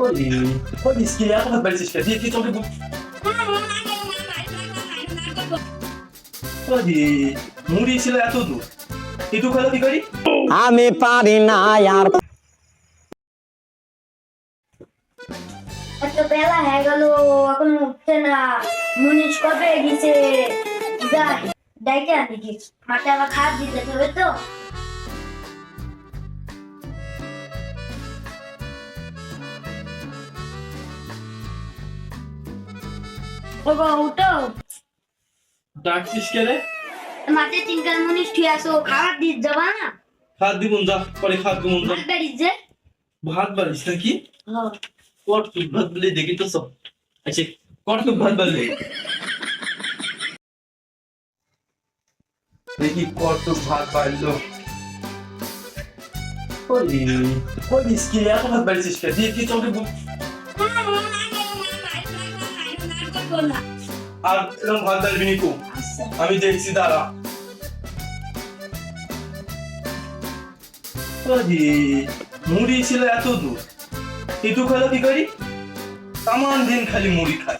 ওরে ওরে স্কিলে এত ভাত বাড়িছিস দিয়ে কি তোকে ওরে মুড়ি ছিল এত দূর একটু খেলো কি করি আমি পারি না আর এত বেলা হয়ে গেল এখন উঠছে না মুনিশ কবে গেছে যাই ডাইকে আনি কি মাঠে আবার খাট দিতে হবে তো ওগো উঠো ডাকছিস কে রে মাঠে তিনকার মুনিশ ঠিক আসো খাবার দিতে যাবা না খাদ দিবুন যা পরে খাদ দিবুন যা ভাত বাড়ির যে ভাত বাড়িস নাকি হ্যাঁ কট তুই ভাত বলে দেখি তো সব আচ্ছা কট তুই ভাত বললে দেখি কট তুই ভাত বাড়লো ওরে ওরে স্কিলে এত ভাত বাড়িছিস দিয়ে কি তোকে আর এরকম ভাত বাড়বি নি খুব আমি দেখছি দাঁড়া ওরে মুড়ি ছিল এত দূর একটু খেলো কি করি তামান দিন খালি মুড়ি খাই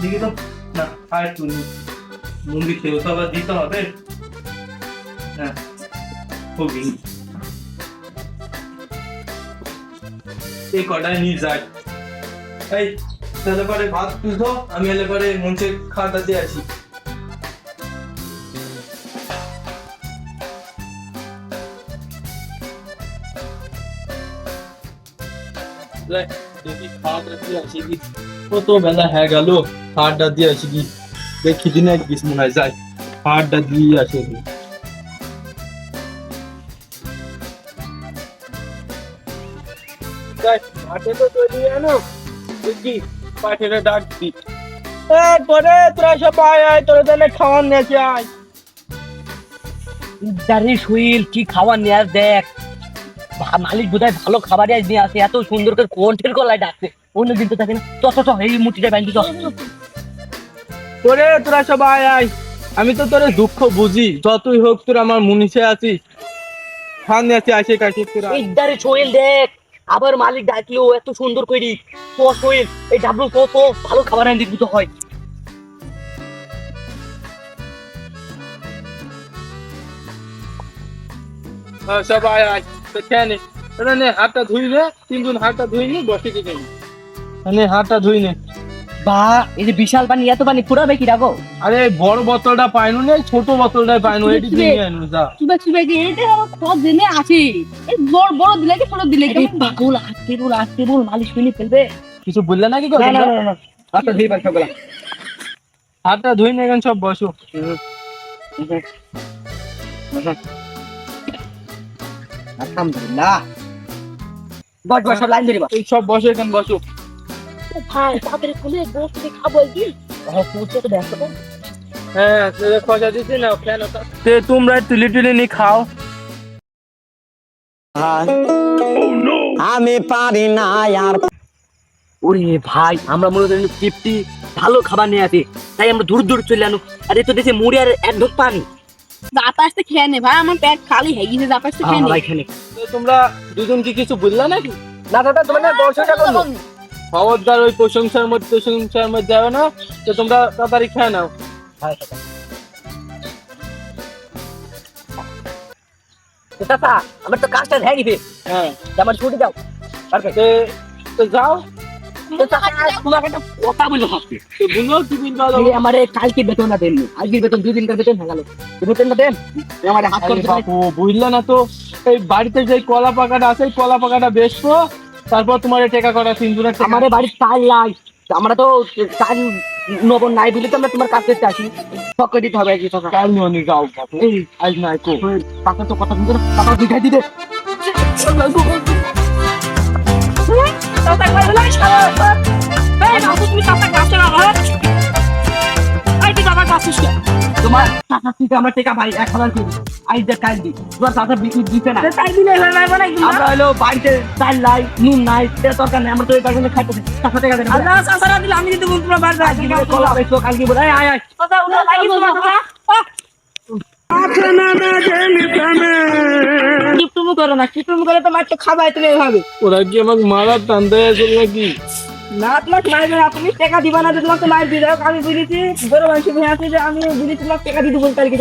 দেখি তো না আর একটু মুড়ি খেয়েও তো আবার দিতে হবে হ্যাঁ খুবই এই কটায় নিয়ে যাই এই তাহলে পরে ভাত তুলতো আমি এলে পরে মঞ্চে খাওয়াটা দিয়ে আসি দেখি খাওয়াটা দিয়ে আসি কি কত বেলা হয়ে গেল খাওয়াটা দিয়ে আসি কি দেখি দিনে কিছু মনে হয় যাই খাওয়াটা দিয়ে আসি মাঠে তো তৈরি আনো দেখি পাঠিয়ে ডাকছি করে তোরা সব আয় তোরা তাহলে খাওয়ার নিয়েছে আয় দাঁড়িয়ে শুইল কি খাবার নিয়ে আস দেখ মালিক বোধহয় ভালো খাবার নিয়ে আসে এত সুন্দর করে কণ্ঠের গলায় ডাকছে অন্যদিন তো থাকে না তো এই মুঠিটা ব্যাংকে তোরে তোরা সব আয় আয় আমি তো তোর দুঃখ বুঝি যতই হোক তোর আমার মুনিষে আছিস খান নিয়ে আছে আসে কাছে তোরা দাঁড়িয়ে শুইল দেখ আবার মালিক ডাকলো এত সুন্দর করে তো শুইল এই ডাবলু তো ভালো খাবার এনে দিবি তো হয় সব আয় আয় তো খেয়ে নে তোরা নে হাতটা ধুই নে তিনজন হাতটা ধুই নি বসে দিকে নে হাতটা ধুই নে বা এই যে বিশাল পানি এত পানি পুরাবে কি রাখো আরে বড় বোতলটা পাইনু নে ছোট বোতলটা পাইনু এটি দিয়ে আনু যা কিবা কি এটা আমার সব জেনে আছে এই বড় বড় দিলে কি ছোট দিলে কি পাগল আজকে বল মালিশ ফেলে ফেলবে কিছু বললে নাকি গো না হাতটা ধুই পারছো বলা হাতটা ধুই নে এখন সব বসো আলহামদুলিল্লাহ বস সব লাইন ধরিবা এই সব বসো এখন বসো ভাই তাড়াতাড়ি খুলে বসে খাবো কি পৌঁছে তো ব্যস্ত তো হ্যাঁ খোঁজা দিছি না কেন তে তোমরা তুলি নি খাও আমি পারি না আর ওরে ভাই আমরা মনে করি তৃপ্তি ভালো খাবার নিয়ে আসি তাই আমরা দূর চলে আনো আর এই তো দেশে মুড়ি আর এক ঢোক পানি জাপাসতে খেয়ে নে ভাই আমার পেট খালি হয়ে গেছে জাপাসতে খেয়ে নে ভাই খানে তোমরা দুজন কি কিছু বললা নাকি না দাদা তোমার বর্ষটা করলো খবরদার ওই প্রশংসার মধ্যে যাবে না তো তোমরা তাড়াতাড়ি খেয়ে নাও চাচা আমার তো কাজটা হয়ে গেছে হ্যাঁ আমার ছুটি দাও তো যাও তো চাচা তোমাকে একটা কথা বলবো ভাবছি তো বলো কি বলবো আমার কালকে বেতন না দেননি আজকে বেতন 2 দিনকার বেতন হয়ে গেল বেতনটা দেন আমার হাত করে বাপু বুঝলে না তো এই বাড়িতে যে কলা পাকাটা আছে কলা পাকাটা বেচবো তারপর তোমার টাকা করা 3 জনের আমাদের বাড়ির চাল নাই আমরা তো চাল নব নাই বলে তো আমরা তোমার কাছ থেকে আসি সব দিতে হবে কি টাকা কাল নিয়ে যাও বাপু আজ নাই কো টাকা তো কথা শুনতে টাকা দিখাই দিতে তোমার টাকা থেকে আমরা টাকা ভাই 1000 করি আইজ যে কাল দি তোমার টাকা বিক্রি দিতে না তাই দিলে হয় ভাই মানে আমরা হলো বাড়িতে চাল নাই নুন নাই তেল তরকার নাই আমরা তো এই টাকা খাইতে 500 টাকা দেন আল্লাহ সাসারা দিলে আমি কিন্তু তোমরা বাড়ি আজকে কলা বেচো কালকে বলে আয় আয় কথা উঠা লাগি তোমার কিপটুমু করো না, কিপটুমু করে তো মারতে খাবাই তুমি এভাবে। ওরা কি আমাকে মারার ধান্দায় আছে নাকি? না তোমাকে মারবে না, তুমি টাকা দিবা না, তোমাকে মার দিয়ে দাও। আমি বুঝেছি বড় মানুষ হয়ে আছে যে আমি বুঝেছি তোমাকে টাকা দিতে বলতে আর কি।